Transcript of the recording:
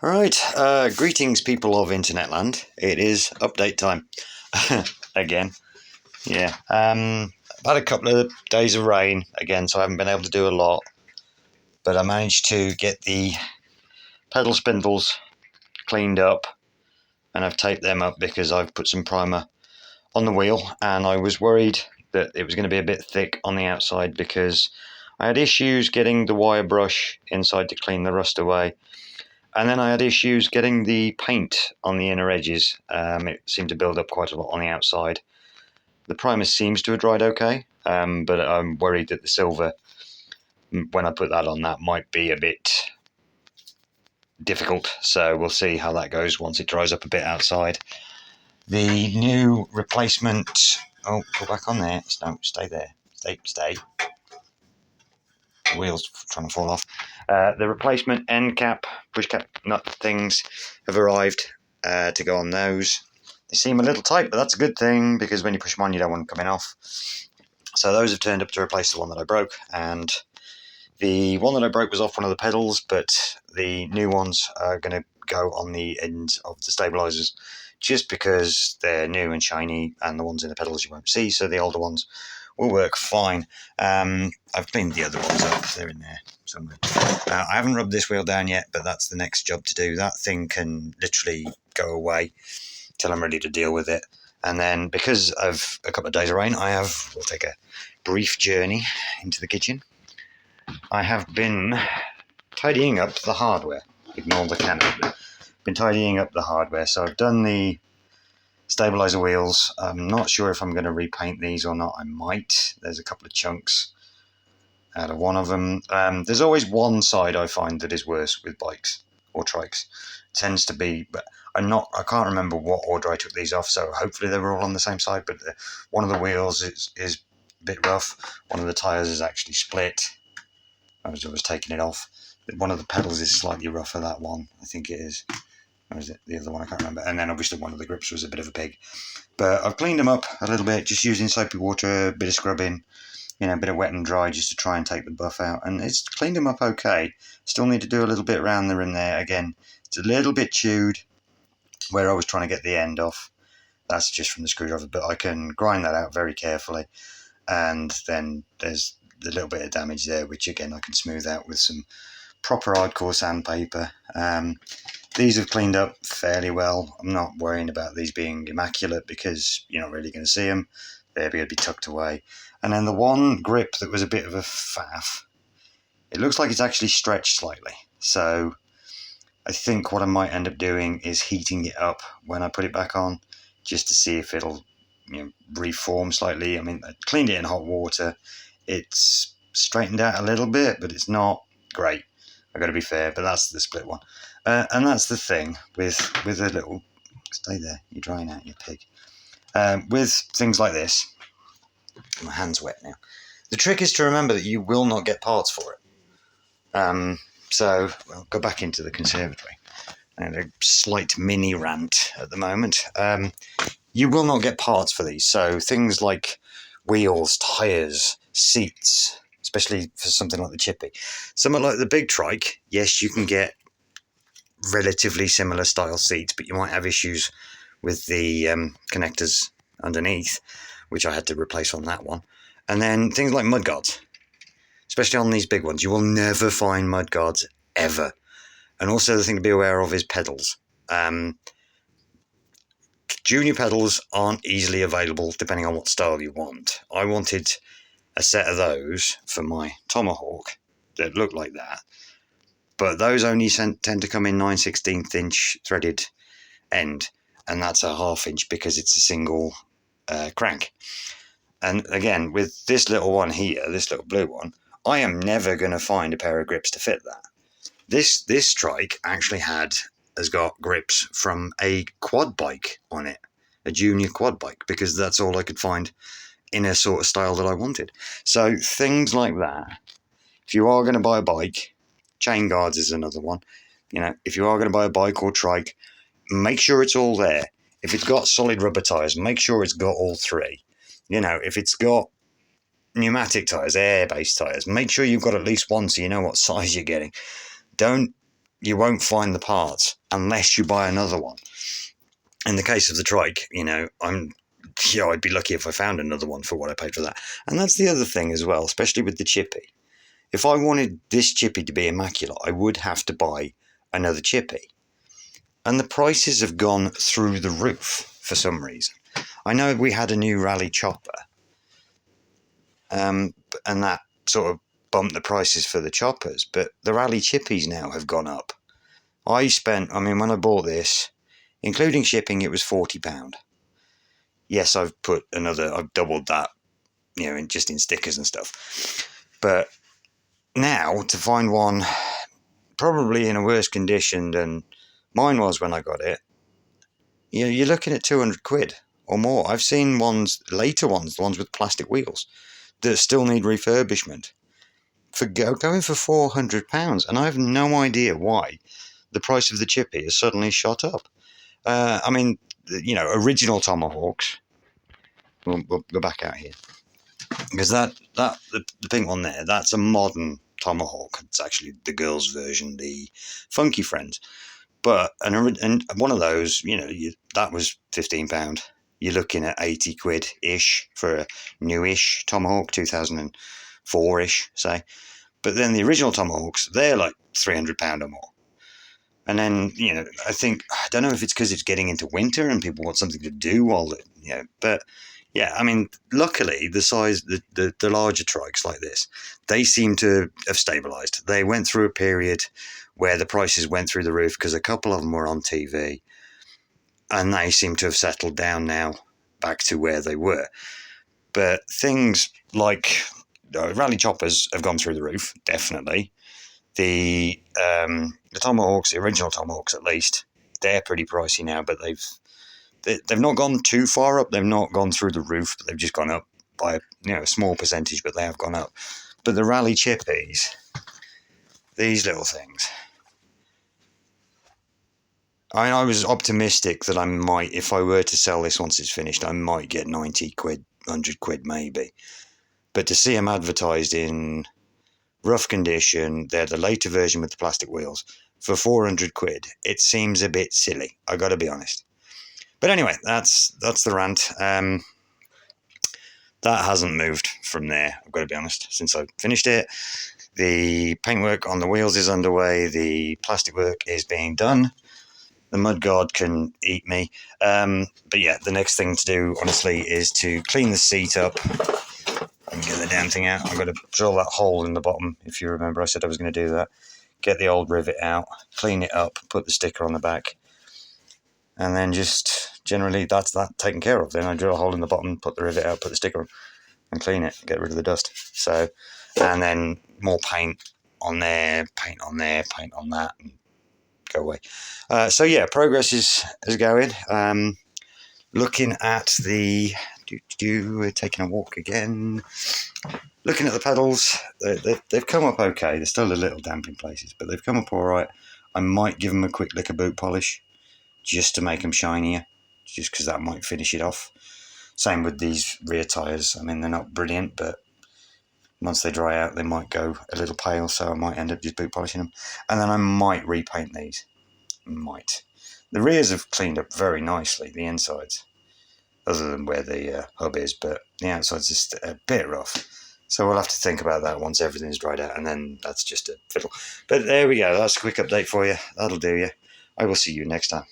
Right, greetings people of internet land. It is update time again. Yeah, I've had a couple of days of rain again, so I haven't been able to do a lot. But I managed to get the pedal spindles cleaned up, and I've taped them up because I've put some primer on the wheel, and I was worried that it was going to be a bit thick on the outside because I had issues getting the wire brush inside to clean the rust away. And then I had issues getting the paint on the inner edges. It seemed to build up quite a lot on the outside. The primer seems to have dried okay, but I'm worried that the silver, when I put that on, that might be a bit difficult. So we'll see how that goes once it dries up a bit outside. The new replacement. Oh, go back on there. No, stay there. Stay. The wheel's trying to fall off. The replacement end cap, push cap nut things have arrived to go on those. They seem a little tight, but that's a good thing because when you push them on, you don't want them coming off. So those have turned up to replace the one that I broke, and the one that I broke was off one of the pedals, but the new ones are going to go on the ends of the stabilizers just because they're new and shiny, and the ones in the pedals you won't see, so the older ones will work fine. I've cleaned the other ones up, they're in there somewhere. I haven't rubbed this wheel down yet, but that's the next job to do. That thing can literally go away till I'm ready to deal with it. And then because of a couple of days of rain, we'll take a brief journey into the kitchen. I have been tidying up the hardware. Ignore the camera. Been tidying up the hardware. So I've done the stabilizer wheels. I'm not sure if I'm going to repaint these or not. I might. There's a couple of chunks out of one of them. There's always one side I find that is worse with bikes or trikes. It tends to be, but I can't remember what order I took these off, so hopefully they were all on the same side, but one of the wheels is a bit rough. One of the tyres is actually split. I was taking it off. One of the pedals is slightly rougher, that one. I think it is. Or is it the other one? I can't remember. And then obviously one of the grips was a bit of a pig. But I've cleaned them up a little bit, just using soapy water, a bit of scrubbing, a bit of wet and dry just to try and take the buff out. And it's cleaned them up okay. Still need to do a little bit around the rim there. Again, it's a little bit chewed where I was trying to get the end off. That's just from the screwdriver, but I can grind that out very carefully. And then there's the little bit of damage there, which again I can smooth out with some proper hardcore sandpaper. These have cleaned up fairly well. I'm not worrying about these being immaculate because you're not really going to see them. They're going to be tucked away. And then the one grip that was a bit of a faff, it looks like it's actually stretched slightly. So I think what I might end up doing is heating it up when I put it back on, just to see if it'll reform slightly. I mean, I cleaned it in hot water. It's straightened out a little bit, but it's not great. I've got to be fair, but that's the split one. And that's the thing with a little... Stay there, you're drying out, you pig. With things like this, my hand's wet now. The trick is to remember that you will not get parts for it. So, we'll go back into the conservatory. And a slight mini rant at the moment. You will not get parts for these. So things like wheels, tyres, seats, especially for something like the Chippy. Something like the big trike, yes, you can get relatively similar style seats, but you might have issues with the connectors underneath, which I had to replace on that one. And then things like mudguards, especially on these big ones. You will never find mudguards ever. And also the thing to be aware of is pedals. Junior pedals aren't easily available depending on what style you want. I wanted a set of those for my Tomahawk that looked like that, but those only tend to come in 9/16 inch threaded end, and that's a 1/2 inch because it's a single crank. And again, with this little one here, this little blue one, I am never going to find a pair of grips to fit that. This trike actually has got grips from a quad bike on it, a junior quad bike, because that's all I could find in a sort of style that I wanted. So things like that. If you are going to buy a bike, chain guards is another one. If you are going to buy a bike or trike, make sure it's all there. If it's got solid rubber tyres, make sure it's got all three. If it's got pneumatic tyres, air-based tyres, make sure you've got at least one so you know what size you're getting. Don't, you won't find the parts unless you buy another one. In the case of the trike, I'd be lucky if I found another one for what I paid for that. And that's the other thing as well, especially with the Chippy. If I wanted this Chippy to be immaculate, I would have to buy another Chippy. And the prices have gone through the roof for some reason. I know we had a new Raleigh chopper, and that sort of bumped the prices for the choppers, but the Raleigh Chippies now have gone up. When I bought this, including shipping, it was £40. Yes, I've doubled that, just in stickers and stuff. But now to find one probably in a worse condition than mine was when I got it, you're looking at 200 quid or more. I've seen later ones, the ones with plastic wheels, that still need refurbishment, for going for £400, and I have no idea why the price of the Chippy has suddenly shot up. Original Tomahawks. We'll go back out here, because the pink one there, that's a modern Tomahawk. It's actually the girls' version, the Funky Friends. But and one of those, that was £15. You're looking at 80 quid ish for a newish Tomahawk, 2004-ish, say. But then the original Tomahawks, they're like £300 or more. And then, I don't know if it's because it's getting into winter and people want something to do but yeah, luckily the size, the larger trikes like this, they seem to have stabilised. They went through a period where the prices went through the roof because a couple of them were on TV, and they seem to have settled down now back to where they were. But things like Raleigh choppers have gone through the roof, definitely. The Tomahawks, the original Tomahawks at least, they're pretty pricey now, but they've not gone too far up. They've not gone through the roof, but they've just gone up by a small percentage, but they have gone up. But the Raleigh Chippies, these little things, I was optimistic that I might, if I were to sell this once it's finished, I might get 90 quid, 100 quid maybe. But to see them advertised in rough condition, they're the later version with the plastic wheels, for 400 quid, it seems a bit silly, I gotta be honest. But anyway, that's the rant. That hasn't moved from there, I've got to be honest, since I finished it. The paintwork on the wheels is underway, the plastic work is being done. The mudguard can eat me. But yeah, the next thing to do, honestly, is to clean the seat up and get the damn thing out. I've got to drill that hole in the bottom. If you remember, I said I was going to do that. Get the old rivet out, clean it up, put the sticker on the back, and then just generally that's that taken care of. Then I drill a hole in the bottom, put the rivet out, put the sticker on, and clean it, get rid of the dust. So, and then more paint on there, paint on there, paint on that, and go away. So yeah, progress is going. Looking at we're taking a walk again. Looking at the pedals, they've come up okay. They're still a little damp in places, but they've come up all right. I might give them a quick lick of boot polish just to make them shinier, just because that might finish it off. Same with these rear tyres. They're not brilliant, but once they dry out, they might go a little pale, so I might end up just boot polishing them. And then I might repaint these. Might. The rears have cleaned up very nicely, the insides, other than where the hub is, but the outside's just a bit rough. So we'll have to think about that once everything's dried out, and then that's just a fiddle. But there we go, that's a quick update for you. That'll do you. I will see you next time.